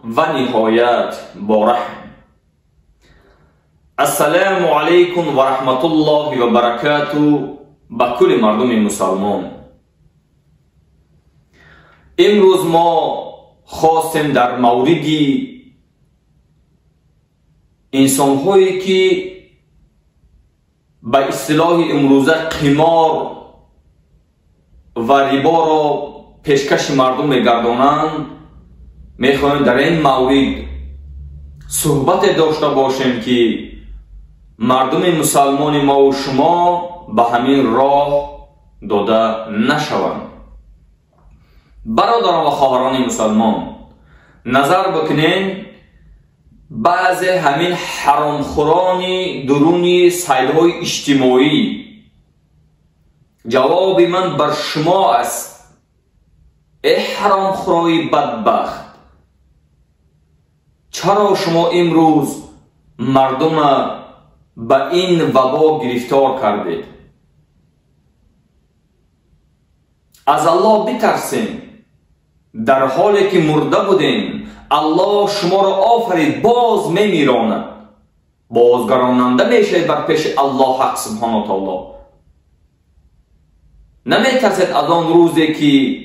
و نهایت با رحم. السلام علیکم و رحمت الله و برکاته به کل مردم مسلمان. امروز ما خواستیم در موردی انسان هایی که به اصطلاح امروزه قمار و ربا را پیشکش مردم میگردانند میخواهیم در این مورد صحبت داشته باشیم که مردم مسلمان ما و شما به همین راه داده نشوند. برادران و خواهران مسلمان، نظر بکنین بعضی همین حرامخوران درون سایت‌های اجتماعی جواب من بر شما است: ای حرامخورای بدبخت، چرا شما امروز مردم به این وبا گرفتار کردید؟ از الله بترسین. در حالی که مرده بودین الله شما را آفرید، باز میمیراند، بازگرداننده میشید بر پیش الله حق سبحانه و تعالی. نمیترسید از آن روزی که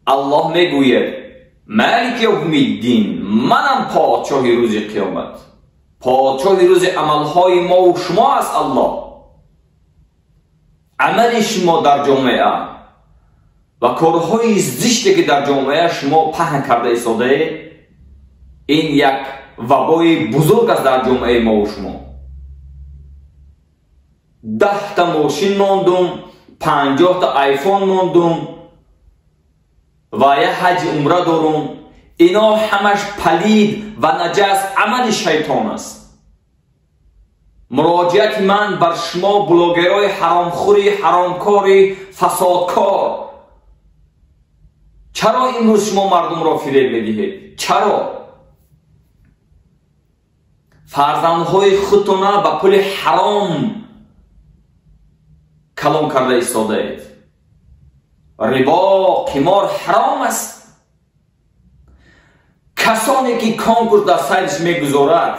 الله میگوید مالک یوم الدین، منم پادشاه روز قیامت، پادشاه روز عملهای ما و شما است الله. عمل شما در جامعه و کارهای زشتی که در جامعه شما پهن کرده ایستاده، این یک وبای بزرگ است در جامعه ما و شما. 10 تا ماشین ماندم، 50 تا آیفون ماندم و یه حج عمره دارم. اینا همش پلید و نجس عمل شیطان است. مراجعت من بر شما بلاگرای حرامخوری، حرامکاری، فسادکار، چرا امروز شما مردم را فریب میدهید؟ چرا فرزندهای خودتان به پول حرام کلام کرده ایستاده اید؟ ربا، قمار حرام است. کسانی که کنکور در سایتش میگذارد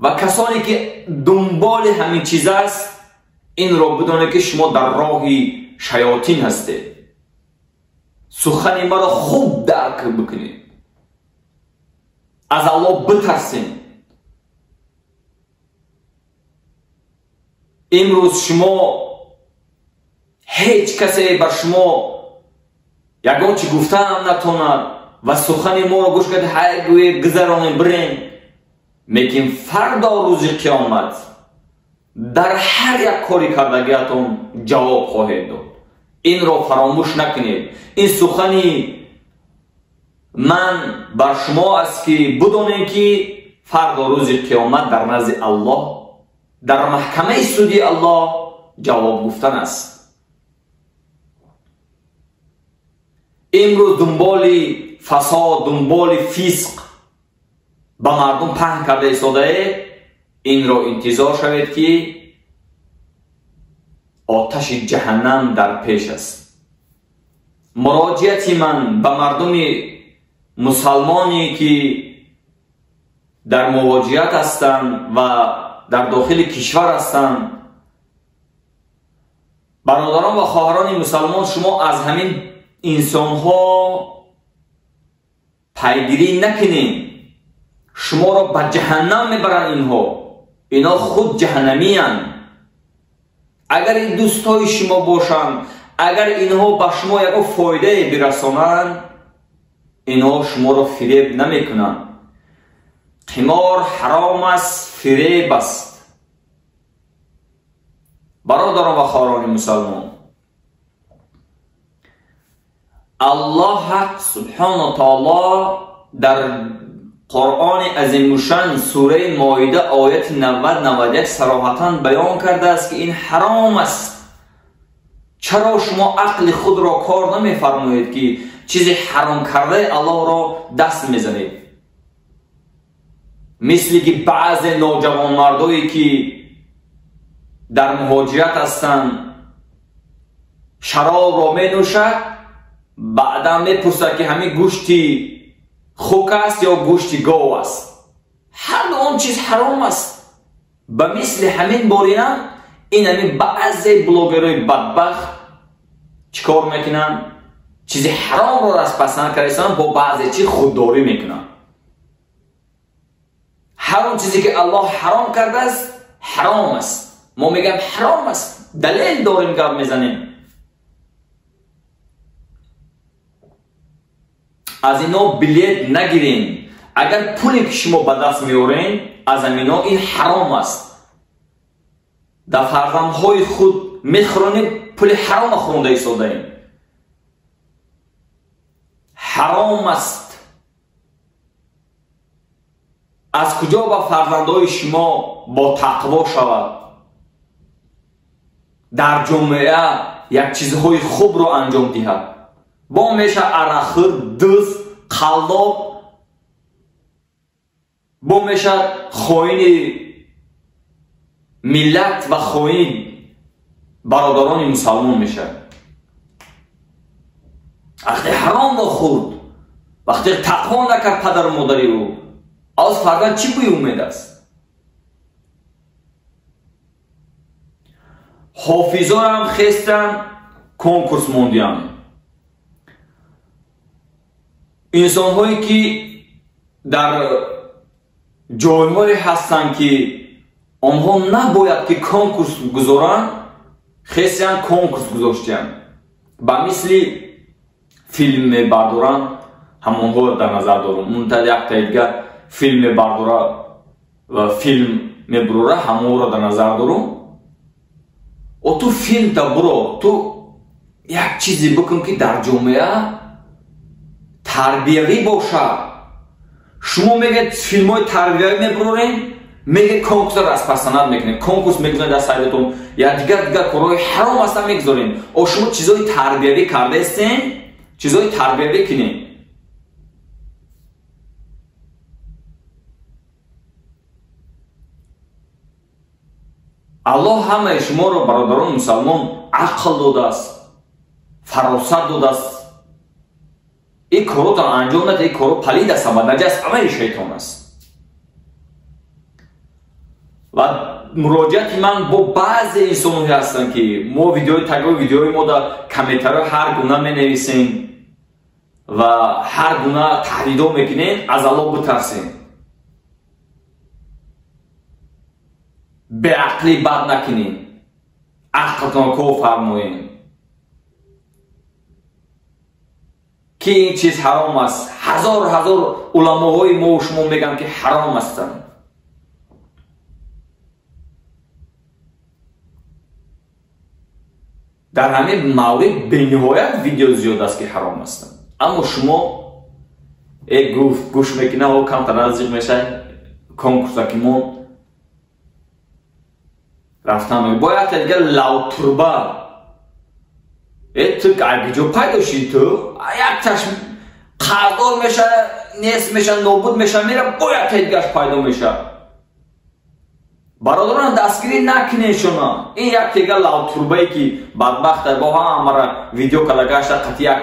و کسانی که دنبال همین چیز است، این را بدانید که شما در راه شیاطین هستید. سخن ما را خوب درک بکنید. از الله بترسید. امروز شما هیچ کسی بر شما یگان چی گفتن نتواند و سخن ما را گوش کرده های گوید گذرانیم برین. میگیم فردا روز قیامت در هر یک کاری کردگیتون جواب خواهید داد. این را فراموش نکنید. این سخنی من بر شما است که بدونید که فردا روز قیامت در نزد الله، در محکمه سودی الله جواب گفتن است. امروز دنبال فساد، دنبال فسق به مردم پهن کرده ایستاده، این را انتظار شوید که آتش جهنم در پیش است. مراجعت من به مردم مسلمانی که در مواجهت هستند و در داخل کشور هستند، برادران و خواهران مسلمان، شما از همین انسان ها پیگیری نکنید. شما را به جهنم میبرند. اینا خود جهنمی هستند. اگر این دوستای شما باشند، اگر اینها به شما یک فایده برسانند، اینها شما را فریب نمیکنند. قمار حرام است، فریب است. برادران و خواهران مسلمان، الله حق سبحانه و تعالی در قرآن عظیم الشان سوره مائده آیت 90-91 صراحتاً بیان کرده است که این حرام است. چرا شما عقل خود را کار نمی‌فرمایید که چیزی حرام کرده الله را دست میزنید؟ مثل که بعض نوجوان مردایی که در مهاجرت هستند شراب را می نوشد، بعدا می پرسد که همین گوشتی خوک است یا گوشت گاو است، هر دو آن چیز حرام است. به مثل همین بارینه این همین بعضی بلوگرهای بدبخت چیکار میکنن؟ چیز حرام رو از پسند کردن با بعضی چیز خودداری میکنن. هر اون چیزی که الله حرام کرده است حرام است، ما میگم حرام است، دلیل داریم گپ میزنیم. از اینا بلیت نگیرین. اگر پولی که شما به دست میارین از اینا، این حرام است. در فرزندهای خود میخورونید، پول حرام خورنده ایستاده این. حرام است. از کجا با فرزندهای شما با تقوا شود؟ در جامعه یک چیزهای خوب رو انجام دهد. با میشه عرخور، دست، قلاب، با میشه خائن ملت و خائن برادران مسلمان میشه. وقتی حرام رو خورد، وقتی تقوا نکرد پدر و مادری رو، از فرزند چی بوی امید است؟ حافظا هم خستن کنکورس موندیان. انسان هایی که در جایهایی هستند که آنها نباید که کنکورس گذارن، خستن کنکورس گذاشتن. با مثل فیلم بردارن، همونها در نظر دارم. منتها یک دیگه فیلم برداره و فیلم میبروره، همون را در نظر دارم. و تو فیلم تا برو، تو یک چیزی بکن که در جامعه تربیوی باشه. شما میگه فیلم های تربیوی میبرورین، میگه کنکورس را از پسند میکنین، کنکورس میگذارین در سایتتون، یا دیگر کارهای حرام هستن میگذارین. و شما چیزای تربیوی کرده استین، چیزای تربیوی کنین. الله همه شما رو برادران مسلمان عقل داده است، فراست داده است. این کارو تا انجام نده، این کارو پلید است و نجس عمل شیطان است. و مراجعت من با بعضی انسان هستن که ما ویدیوی ما در کامنت‌ها هر گونه می نویسیم و هر گونه تهدیدا میکنین. از الله بترسین، به عقلی بد نکنین، عقلتان کو فرمایین که این چیز حرام است. هزار علماهای ما و شما میگن که حرام هستند. در همین مورد بینهایت ویدیو زیاد است که حرام هستند. اما شما گوش میکنه و کم تنظیق میشه کنکورس کیمون رفتم. باید دیگه لو تربه تو که اگه جو پیدا شید، تو یک چشم قردار میشه، نیست میشه، نابود میشه، میره، باید دیگهش پیدا میشه. برادران دستگیری نکنین شما. این یک دیگه لو تربه که بدبخت با هم مرا ویدیو کلگاشت قطعی یک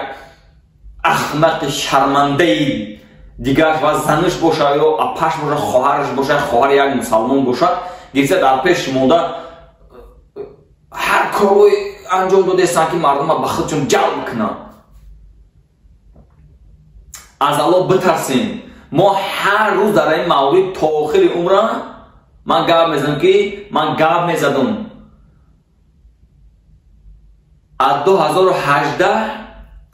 احمق شرمنده دیگرش و زنش باشه یا اپش باشه، خواهرش باشه، خواهر یک مسلمان باشه، دیگه در پیش مونده هر کاری انجام داده استن که مردم به خودشون جلب کنن. از الله بترسین. ما هر روز در این مورد تا آخر عمرم من گپ میزدم که من گپ میزدم از 2018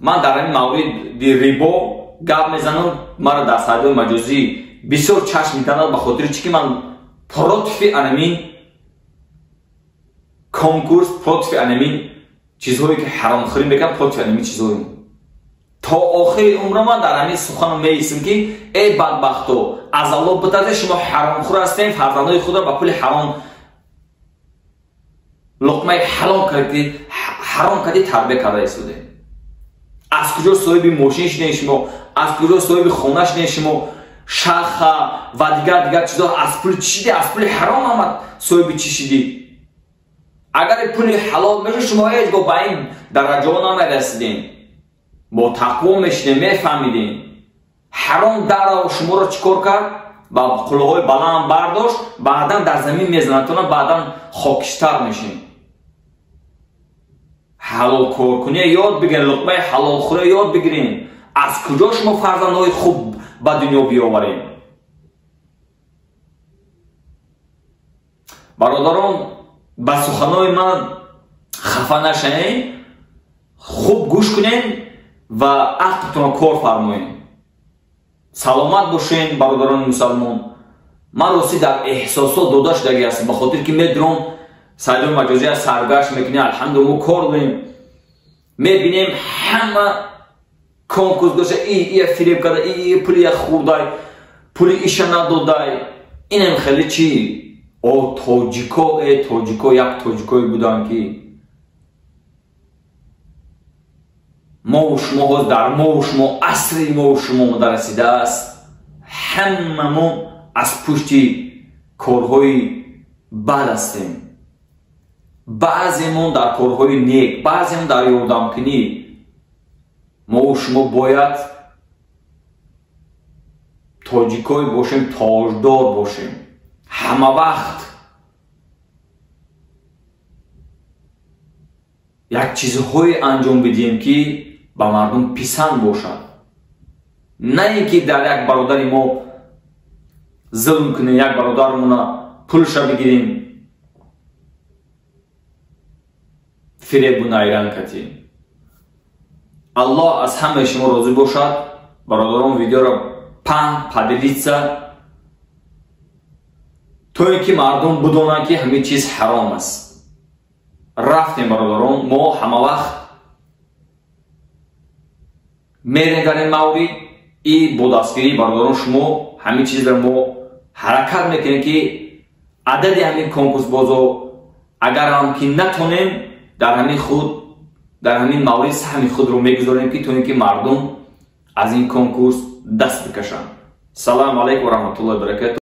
من در این مورد ریبا گپ میزنم. مرا در صدای مجازی بسیار چشم میتند به خاطر چی که من پروتف انمین کنکورس، پروتف انمین چیزهایی که حرام خوری میکنم، پروتف انمین چیزهایی تا آخر عمر من در همین سخن میایستم که ای بدبختو، از الله بترسید، شما حرام خور هستین، فرزندای خود را با پول حرام لقمه حرام کردی تربیت کرده ایستادین. از کجا صاحب ماشین شدین شما؟ از کجا صاحب خونه شدین شما؟ شخ و دیگر چیزا از پول چی شدی؟ از پول حرام آمد صاحب چی شدی؟ اگر پول حلال میشه شما هیچ با این درجه ها نمیرسیدین، با تقوا میشدین، میفهمیدین حرام در شما را چیکار کرد؟ با قلوهای بلند برداشت، بعدا در زمین میزنه تا بعدا خاکستر میشین. حلال کار کنی یاد بگیرین، لقمه حلال خوری یاد بگیرین. از کجا شما فرزندهای خوب به دنیا بیاورین؟ برادران، به سخنهای من خفه نشین، خوب گوش کنین و عقلتون کار فرمایین. سلامت باشین برادران مسلمان. من راستی در احساسات دوده شدگی هستم، به خاطر که میدونم سایدون مجازی سرگشت میکنی. الحمدلله کار داریم، میبینیم همه کنکوز گوشه ای فریب کرده، ای پولی خورده، پولی ایش نداده. اینم خیلی چی؟ او تاجیکا یک تاجیکایی بودن که ما و شما در ما و شما عصری ما و شما دررسیده است. همه ما از پشتی کارهای بد هستیم. بعضیمون در کارهای نیک، بعضیمون در یاردم کنی. ما و شما باید تاجیکای باشیم، تاجدار باشیم. همه وقت یک چیزهای انجام بدیم که به مردم پسند باشد، نه اینکه در یک برادر ما ظلم کنیم، یک برادرمون پولش بگیریم، فریب و نیران کنیم. الله از همه شما راضی باشد. برادران ویدیو را پدیدیتسا تو اینکه مردم بدونن که همه چیز حرام است. رفتیم برادران، ما همه وقت میریم در این مورد. ای با دستگیری برادران شما همه چیز را ما حرکت میکنیم که عدد همین کنکورس بازو اگر هم که نتونیم در همین خود در همین مورد سهم خود رو میگذاریم که تو که مردم از این کنکورس دست بکشن. سلام علیکم و رحمت الله و برکاته.